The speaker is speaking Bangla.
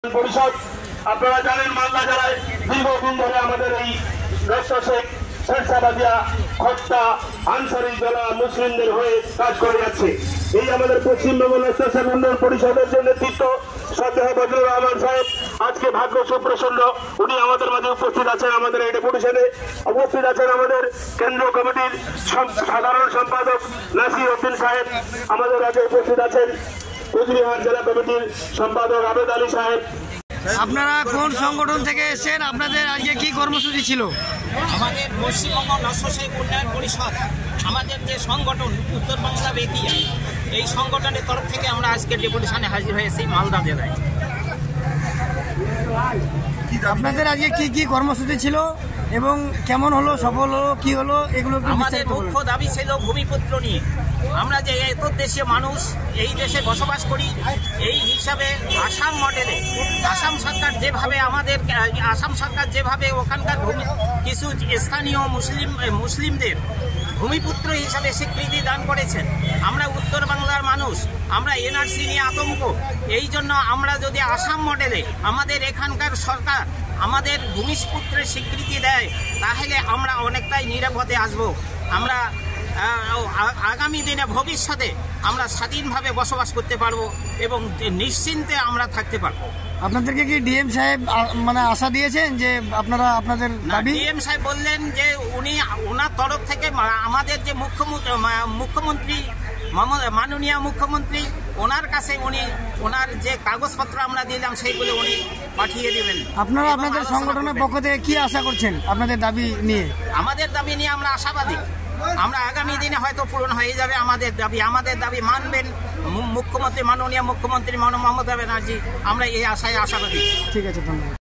পরিষদ আপনারা জানেন মালদা জেলায় দীর্ঘদিন ধরে আমাদের এই শেখ শেরশাবাদিয়া হত্যা আনসারি দলা মুসলিমদের হয়ে কাজ করে যাচ্ছে। এই আমাদের পশ্চিমবঙ্গ শেখ উন্নয়ন পরিষদের যে নেতৃত্ব শ্রদ্ধেয় বজলুর রহমান সাহেব আজকে ভাগ্য সুপ্রসন্ন, উনি আমাদের মাঝে উপস্থিত আছেন। আমাদের এই ডেপুটেশনে উপস্থিত আছেন আমাদের কেন্দ্রীয় কমিটির সাধারণ সম্পাদক নাসির উদ্দিন সাহেব, আমাদের আগে উপস্থিত আছেন কোচবিহার জেলা কমিটির সম্পাদক আবেদ আলী সাহেব। আপনারা কোন সংগঠন থেকে এসেছেন? আপনাদের আজকে কি কর্মসূচি ছিল? আমাদের পশ্চিমবঙ্গ শেখ উন্নয়ন পরিষদ, আমাদের যে সংগঠন উত্তর বাংলা বেতিয়া, এই সংগঠনের তরফ থেকে আমরা আজকে ডেপুটেশনে হাজির হয়েছি মালদা জেলায়। আপনাদের আজকে কি কি কর্মসূচি ছিল এবং কেমন হলো, সফল হলো, কি হলো, এগুলো আমাদের মুখ্য দাবি ছিল ভূমিপুত্র নিয়ে। আমরা যে এত দেশে মানুষ এই দেশে বসবাস করি, এই হিসাবে আসাম মডেলে আসাম সরকার যেভাবে ওখানকার কিছু স্থানীয় মুসলিমদের ভূমিপুত্র হিসাবে স্বীকৃতি দান করেছেন। আমরা উত্তর বাংলার মানুষ, আমরা এনআরসি নিয়ে আতঙ্ক। এই জন্য আমরা যদি আসাম মডেলে আমাদের এখানকার সরকার আমাদের ভূমিপুত্রের স্বীকৃতি দেয়, তাহলে আমরা অনেকটাই নিরাপদে আসব। আমরা আগামী দিনে ভবিষ্যতে আমরা স্বাধীনভাবে বসবাস করতে পারবো এবং নিশ্চিন্তে আমরা থাকতে পারবো। আপনাদেরকে কি ডিএম সাহেব মানে আশা দিয়েছেন যে আপনারা আপনাদের দাবি? ডিএম সাহেব বললেন যে ওনার তরফ থেকে আমাদের যে মুখ্যমন্ত্রী মাননীয় মুখ্যমন্ত্রী, ওনার কাছে উনি ওনার যে কাগজপত্র আমরা দিলাম সেইগুলো উনি পাঠিয়ে দেবেন। আপনারা আপনাদের সংগঠনের পক্ষ থেকে কি আশা করছেন আপনাদের দাবি নিয়ে? আমাদের দাবি নিয়ে আমরা আশাবাদী, আমরা আগামী দিনে হয়তো পূরণ হয়ে যাবে আমাদের দাবি মানবেন মুখ্যমন্ত্রী, মাননীয় মুখ্যমন্ত্রী মমতা ব্যানার্জি। আমরা এই আশায় আশাবাদী। ঠিক আছে, ধন্যবাদ।